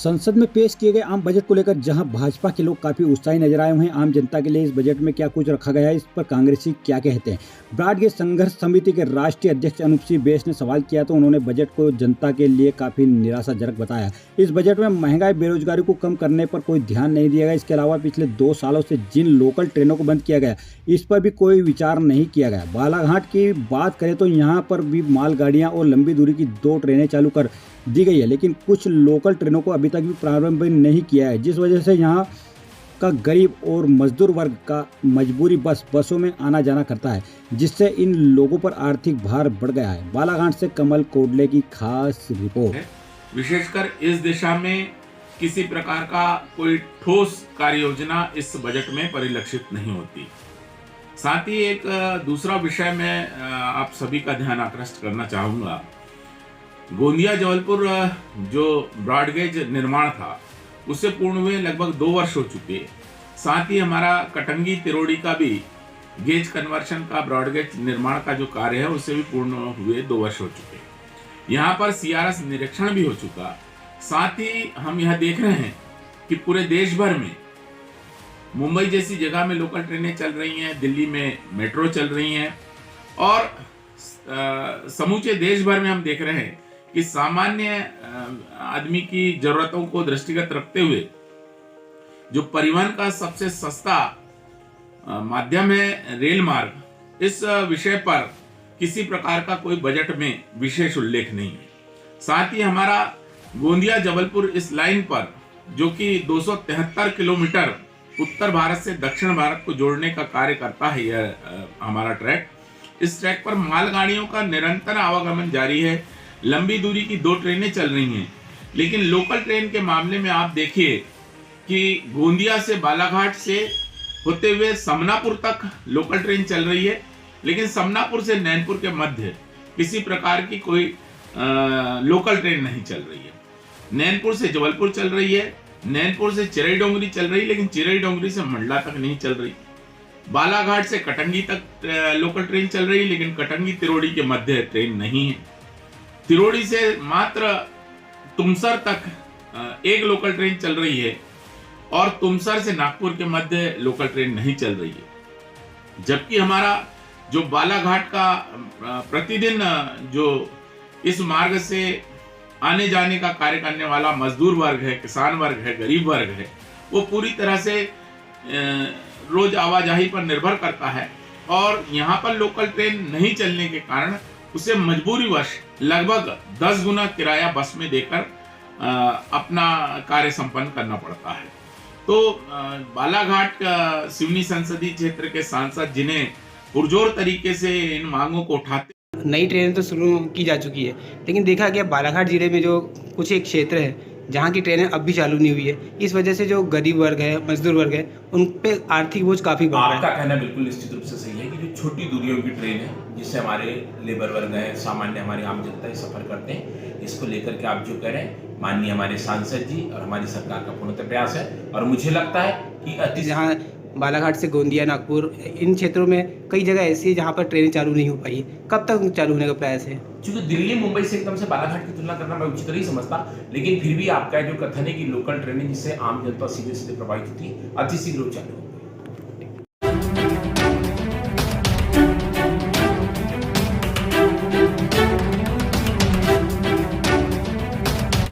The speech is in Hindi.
संसद में पेश किए गए आम बजट को लेकर जहां भाजपा के लोग काफी उत्साही नजर आए हुए हैं, आम जनता के लिए इस बजट में क्या कुछ रखा गया है, इस पर कांग्रेसी क्या कहते हैं। ब्रॉडगेज संघर्ष समिति के राष्ट्रीय अध्यक्ष अनूप सिंह बेस ने सवाल किया तो उन्होंने बजट को जनता के लिए काफी निराशाजनक बताया। इस बजट में महंगाई बेरोजगारी को कम करने पर कोई ध्यान नहीं दिया गया। इसके अलावा पिछले 2 सालों से जिन लोकल ट्रेनों को बंद किया गया, इस पर भी कोई विचार नहीं किया गया। बालाघाट की बात करें तो यहाँ पर भी मालगाड़ियाँ और लंबी दूरी की 2 ट्रेनें चालू कर दी गई है, लेकिन कुछ लोकल ट्रेनों को अभी तक भी प्रारंभ नहीं किया है, जिस वजह से यहाँ का गरीब और मजदूर वर्ग का मजबूरी बसों में आना जाना करता है, जिससे इन लोगों पर आर्थिक भार बढ़ गया है। बालाघाट से कमल कोडले की खास रिपोर्ट। विशेषकर इस दिशा में किसी प्रकार का कोई ठोस कार्य योजना इस बजट में परिलक्षित नहीं होती। साथ ही एक दूसरा विषय में आप सभी का ध्यान आकृष्ट करना चाहूँगा। गोंदिया जबलपुर जो ब्रॉडगेज निर्माण था उससे पूर्ण हुए लगभग 2 वर्ष हो चुके। साथ ही हमारा कटंगी तिरोड़ी का भी गेज कन्वर्शन का ब्रॉडगेज निर्माण का जो कार्य है उससे भी पूर्ण हुए 2 वर्ष हो चुके। यहाँ पर CRS निरीक्षण भी हो चुका। साथ ही हम यह देख रहे हैं कि पूरे देश भर में मुंबई जैसी जगह में लोकल ट्रेनें चल रही हैं, दिल्ली में मेट्रो चल रही हैं और समूचे देश भर में हम देख रहे हैं कि सामान्य आदमी की जरूरतों को दृष्टिगत रखते हुए जो परिवहन का सबसे सस्ता माध्यम है रेल मार्ग, इस विषय पर किसी प्रकार का कोई बजट में विशेष उल्लेख नहीं है। साथ ही हमारा गोंदिया जबलपुर इस लाइन पर जो कि 273 किलोमीटर उत्तर भारत से दक्षिण भारत को जोड़ने का कार्य करता है यह हमारा ट्रैक, इस ट्रैक पर मालगाड़ियों का निरंतर आवागमन जारी है। लंबी दूरी की 2 ट्रेनें चल रही हैं, लेकिन लोकल ट्रेन के मामले में आप देखिए कि गोंदिया से बालाघाट से होते हुए समनापुर तक लोकल ट्रेन चल रही है, लेकिन समनापुर से नैनपुर के मध्य किसी प्रकार की कोई लोकल ट्रेन नहीं चल रही है। नैनपुर से जबलपुर चल रही है, नैनपुर से चिरई डोंगरी चल रही है, लेकिन चिरई डोंगरी से मंडला तक नहीं चल रही। बालाघाट से कटंगी तक लोकल ट्रेन चल रही है, लेकिन कटंगी तिरोड़ी के मध्य ट्रेन नहीं है। तिरोड़ी से मात्र तुमसर तक एक लोकल ट्रेन चल रही है और तुमसर से नागपुर के मध्य लोकल ट्रेन नहीं चल रही है। जबकि हमारा जो बालाघाट का प्रतिदिन जो इस मार्ग से आने जाने का कार्य करने वाला मजदूर वर्ग है, किसान वर्ग है, गरीब वर्ग है, वो पूरी तरह से रोज आवाजाही पर निर्भर करता है और यहाँ पर लोकल ट्रेन नहीं चलने के कारण उसे मजबूरीवश लगभग 10 गुना किराया बस में देकर अपना कार्य संपन्न करना पड़ता है। तो बालाघाट सिवनी संसदीय क्षेत्र के सांसद जिन्हें पुरजोर तरीके से इन मांगों को उठाते, नई ट्रेनें तो शुरू की जा चुकी है, लेकिन देखा गया बालाघाट जिले में जो कुछ एक क्षेत्र है जहाँ की ट्रेनें अब भी चालू नहीं हुई है। इस वजह से जो गरीब वर्ग है, मजदूर वर्ग है, उन पे आर्थिक बोझ काफ़ी बढ़ रहा है। आपका कहना बिल्कुल निश्चित रूप से सही है कि जो छोटी दूरियों की ट्रेन है जिससे हमारे लेबर वर्ग है, सामान्य हमारी आम जनता सफ़र करते हैं, इसको लेकर के आप जो कह रहे हैं माननीय हमारे सांसद जी और हमारी सरकार का पूर्णतः प्रयास है। और मुझे लगता है कि जहाँ बालाघाट से गोंदिया, नागपुर, इन क्षेत्रों में कई जगह ऐसी है जहाँ पर ट्रेनें चालू नहीं हो पाई है। कब तक चालू होने का प्रयास है? क्योंकि दिल्ली मुंबई से एकदम से बालाघाट की तुलना करना मैं उचित नहीं समझता, लेकिन फिर भी आपका जो कथन है कि लोकल ट्रेनें जिससे आम जनता सीधे सीधे प्रभावित होती है, अतिशीघ्र चालू हो।